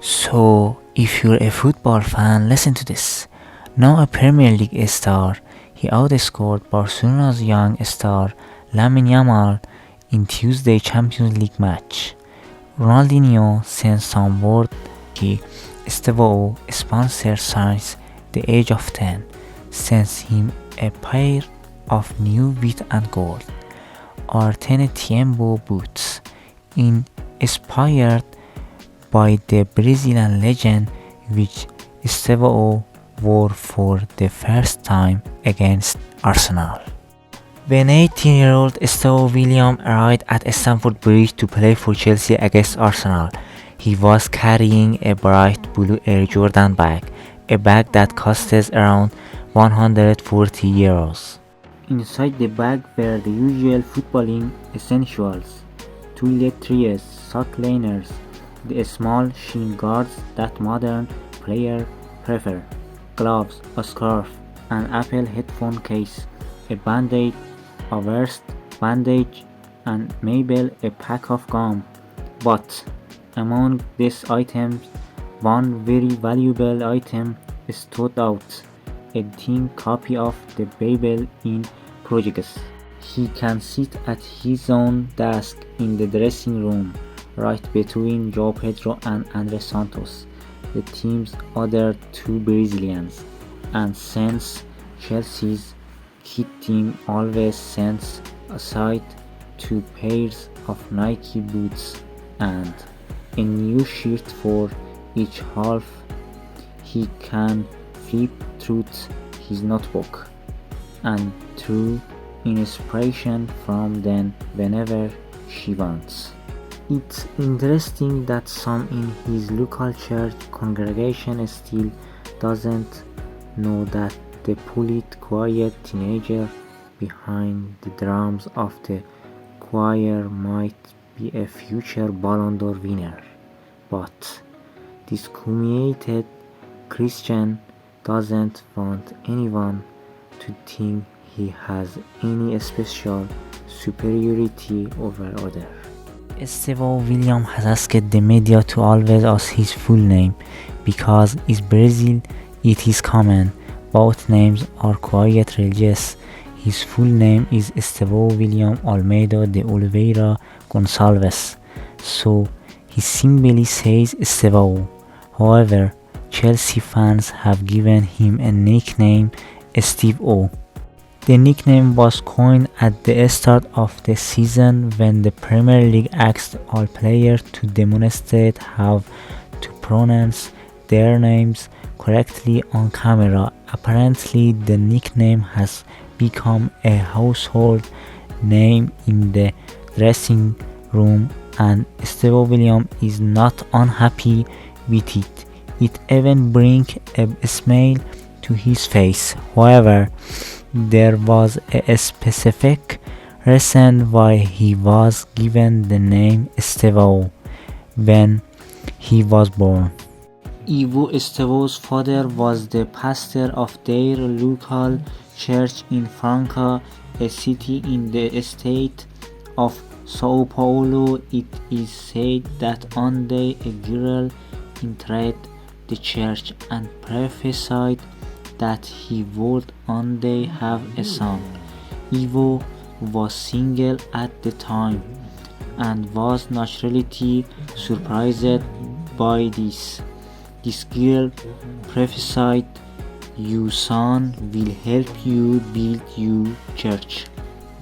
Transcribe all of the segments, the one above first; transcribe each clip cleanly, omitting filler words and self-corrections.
So, if you're a football fan, listen to this. Now a Premier League star, he outscored Barcelona's young star Lamine Yamal in Tuesday Champions League match. Ronaldinho sent some word he Estevao sponsor since the age of 10 sends him a pair of new white and gold Artene Tiembo boots inspired by the Brazilian legend which Estevao wore for the first time against Arsenal. When 18-year-old Steward Willian arrived at Stamford Bridge to play for Chelsea against Arsenal, he was carrying a bright blue Air Jordan bag, a bag that costs around €140. Inside the bag were the usual footballing essentials: toiletries, sock liners, the small shin guards that modern players prefer, gloves, a scarf, an Apple headphone case, a band-aid, a worst bandage, and maybe a pack of gum. But among these items, one very valuable item stood out: a thin copy of the Bible in Portuguese. He can sit at his own desk in the dressing room, right between João Pedro and André Santos, the team's other two Brazilians, and since Chelsea's kit team always sends aside two pairs of Nike boots and a new shirt for each half, he can flip through his notebook and draw inspiration from them whenever she wants. It's interesting that some in his local church congregation still doesn't know that the polite, quiet teenager behind the drums of the choir might be a future Ballon d'Or winner. But this committed Christian doesn't want anyone to think he has any special superiority over others. Steward Willian has asked the media to always ask his full name because in Brazil it is common. Both names are quite religious. His full name is Steward Willian Almeida de Oliveira Gonçalves, so he simply says Steward. However, Chelsea fans have given him a nickname, Steve O. The nickname was coined at the start of the season when the Premier League asked all players to demonstrate how to pronounce their names correctly on camera. Apparently, the nickname has become a household name in the dressing room, and Steward Willian is not unhappy with it. It even brings a smile to his face. However, there was a specific reason why he was given the name Estevao when he was born. Ivo Estevao's father was the pastor of their local church in Franca, a city in the state of Sao Paulo. It is said that one day a girl entered the church and prophesied that he would one day have a son. Ivo was single at the time and was naturally surprised by this. This girl prophesied, "Your son will help you build your church."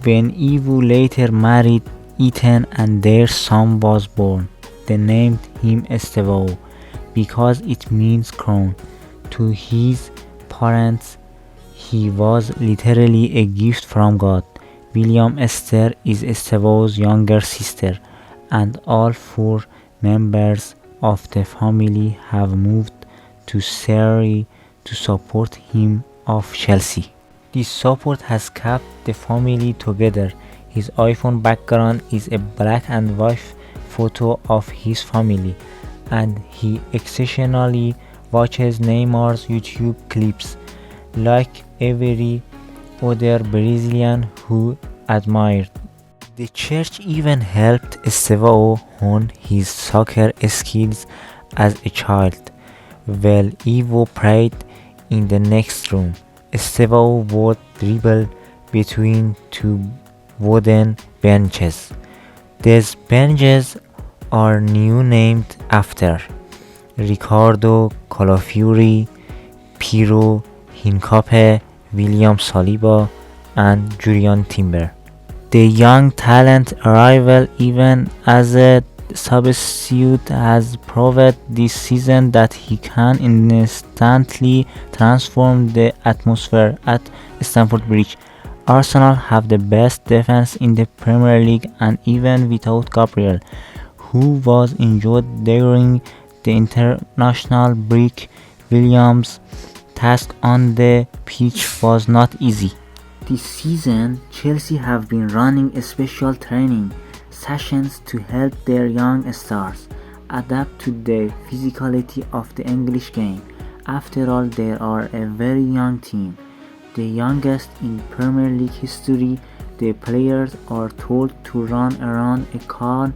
When Ivo later married Ethan and their son was born, they named him Estevao because it means crown. To his parents, he was literally a gift from God. William Esther is Estevao's younger sister, and all four members of the family have moved to Surrey to support him of Chelsea. This support has kept the family together. His iPhone background is a black and white photo of his family, and he occasionally watches Neymar's YouTube clips like every other Brazilian who admired. The church even helped Estevao hone his soccer skills as a child, while Ivo prayed in the next room. Estevao would dribble between two wooden benches. These benches are now named after Ricardo Calafiori, Piero Hincapié, William Saliba, and Julian Timber. The young talent arrival even as a substitute has proved this season that he can instantly transform the atmosphere at Stamford Bridge. Arsenal have the best defense in the Premier League, and even without Gabriel, who was injured during the international break, Williams' task on the pitch was not easy. This season, Chelsea have been running special training sessions to help their young stars adapt to the physicality of the English game. After all, they are a very young team, the youngest in Premier League history. The players are told to run around a car,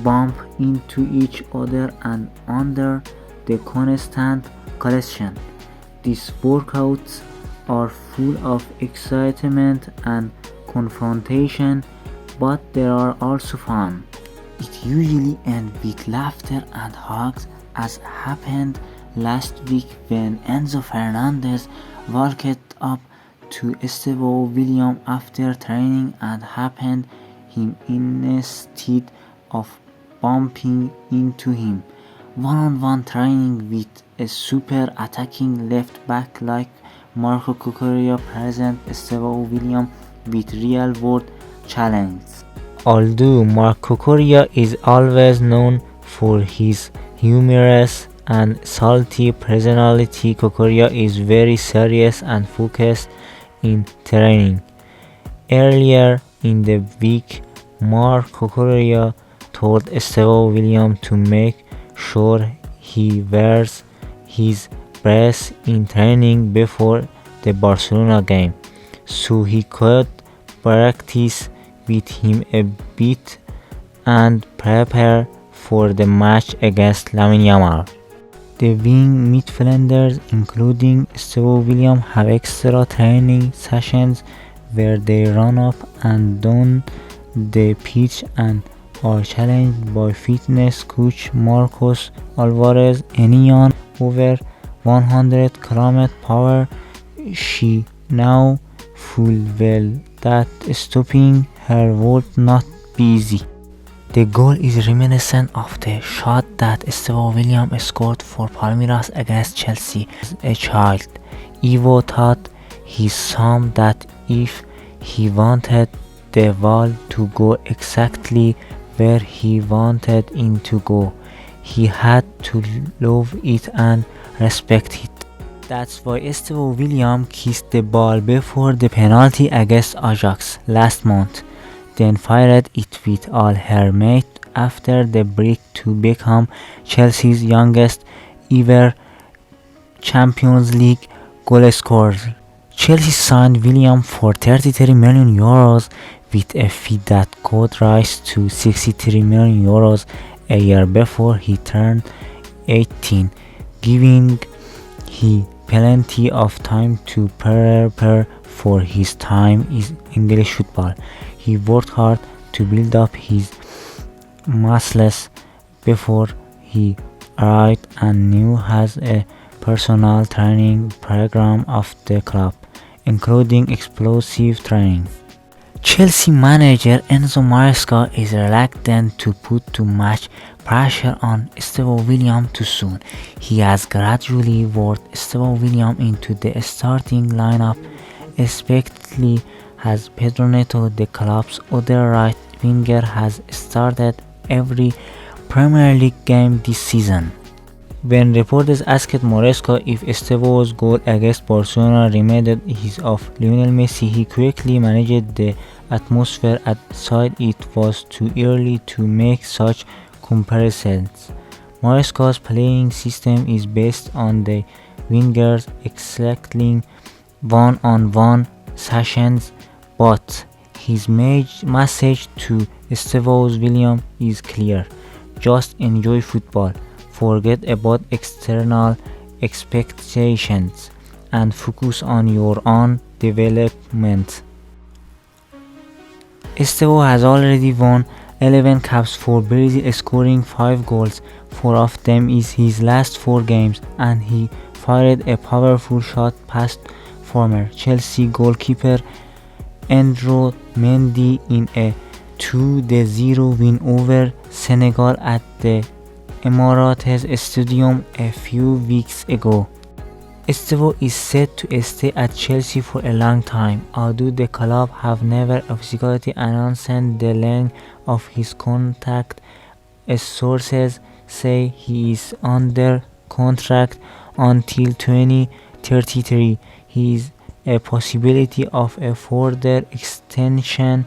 bump into each other, and under the constant collision. These workouts are full of excitement and confrontation, but they are also fun. It usually ends with laughter and hugs, as happened last week when Enzo Fernandez walked up to Steward Willian after training and happened him instead of bumping into him. One-on-one training with a super attacking left back like Marco Cucurella present Steward Willian with real-world challenges. Although Marco Cucurella is always known for his humorous and salty personality, Cucurella is very serious and focused in training. Earlier in the week, Marco Cucurella told Steward Willian to make sure he wears his brace in training before the Barcelona game, so he could practice with him a bit and prepare for the match against Lamine Yamal. The wing midfielders, including Steward Willian, have extra training sessions where they run up and down the pitch and are challenged by fitness coach Marcos Alvarez. Anyone over 100 km/h, she now full well that stopping her would not be easy. The goal is reminiscent of the shot that Steward Willian scored for Palmeiras against Chelsea. As a child, Ivo thought he saw that if he wanted the ball to go exactly where he wanted it to go, he had to love it and respect it. That's why Steward Willian kissed the ball before the penalty against Ajax last month, then fired it with all her might after the break to become Chelsea's youngest ever Champions League goalscorer. Chelsea signed Willian for €33 million with a fee that could rise to €63 million a year before he turned 18, giving him plenty of time to prepare for his time in English football. He worked hard to build up his muscles before he arrived and now has a personal training program of the club, including explosive training. Chelsea manager Enzo Maresca is reluctant to put too much pressure on Steward Willian too soon. He has gradually worked Steward Willian into the starting lineup, especially as Pedro Neto, the club's other right winger, has started every Premier League game this season. When reporters asked Maresca if Estevão's goal against Barcelona reminded his of Lionel Messi, he quickly managed the atmosphere and said it was too early to make such comparisons. Maresca's playing system is based on the wingers excelling one-on-one sessions, but his message to Steward Willian is clear: just enjoy football. forget about external expectations and focus on your own development. Estevao has already won 11 caps for Brazil, scoring 5 goals. 4 of them in his last 4 games, and he fired a powerful shot past former Chelsea goalkeeper Andrew Mendy in a 2-0 win over Senegal at the Emirates Stadium a few weeks ago. Estevao is set to stay at Chelsea for a long time, although the club have never officially announced the length of his contract. Sources say he is under contract until 2033. He is a possibility of a further extension,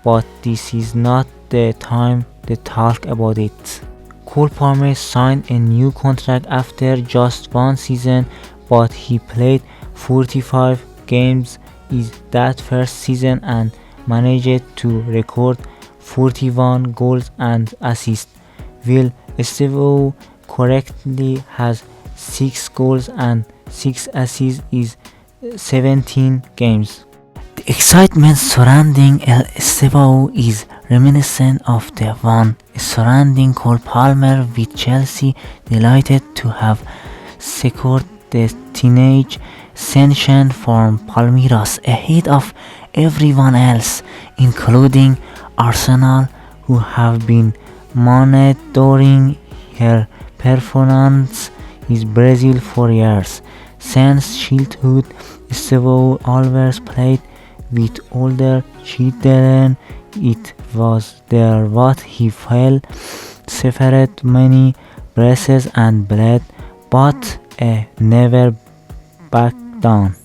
but this is not the time to talk about it. Cole Palmer signed a new contract after just 1 season, but he played 45 games in that first season and managed to record 41 goals and assists, while Estevao currently has 6 goals and 6 assists in 17 games. The excitement surrounding El Estevao is reminiscent of the one surrounding Cole Palmer with Chelsea, delighted to have secured the teenage sensation from Palmeiras ahead of everyone else, including Arsenal, who have been monitoring her performance in Brazil for years. Since childhood, Estevao always played with older children. It was there what he felt, suffered many bruises and bled, but never backed down.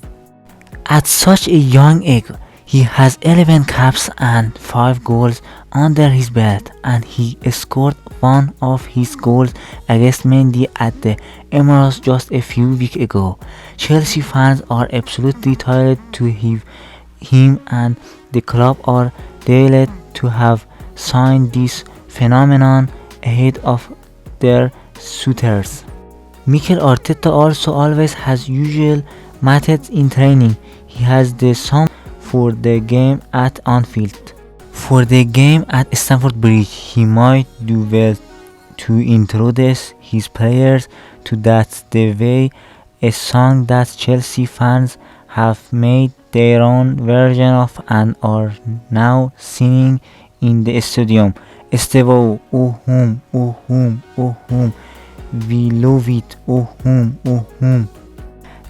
At such a young age, he has 11 caps and 5 goals under his belt, and he scored one of his goals against Mendy at the Emirates just a few weeks ago. Chelsea fans are absolutely thrilled to have him, and the club are delighted to have signed this phenomenon ahead of their suitors. Mikel Arteta also always has usual methods in training. He has the sum for the game at Anfield. For the game at Stamford Bridge, he might do well to introduce his players to that the way, a song that Chelsea fans have made their own version of and are now singing in the stadium. Estevao, oh home, oh home, oh home. We love it, oh home, oh home.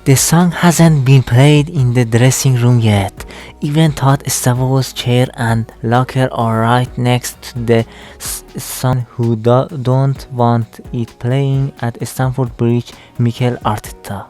The song hasn't been played in the dressing room yet, even though Estavao's chair and locker are right next to the son who don't want it playing at Stamford Bridge, Mikel Arteta.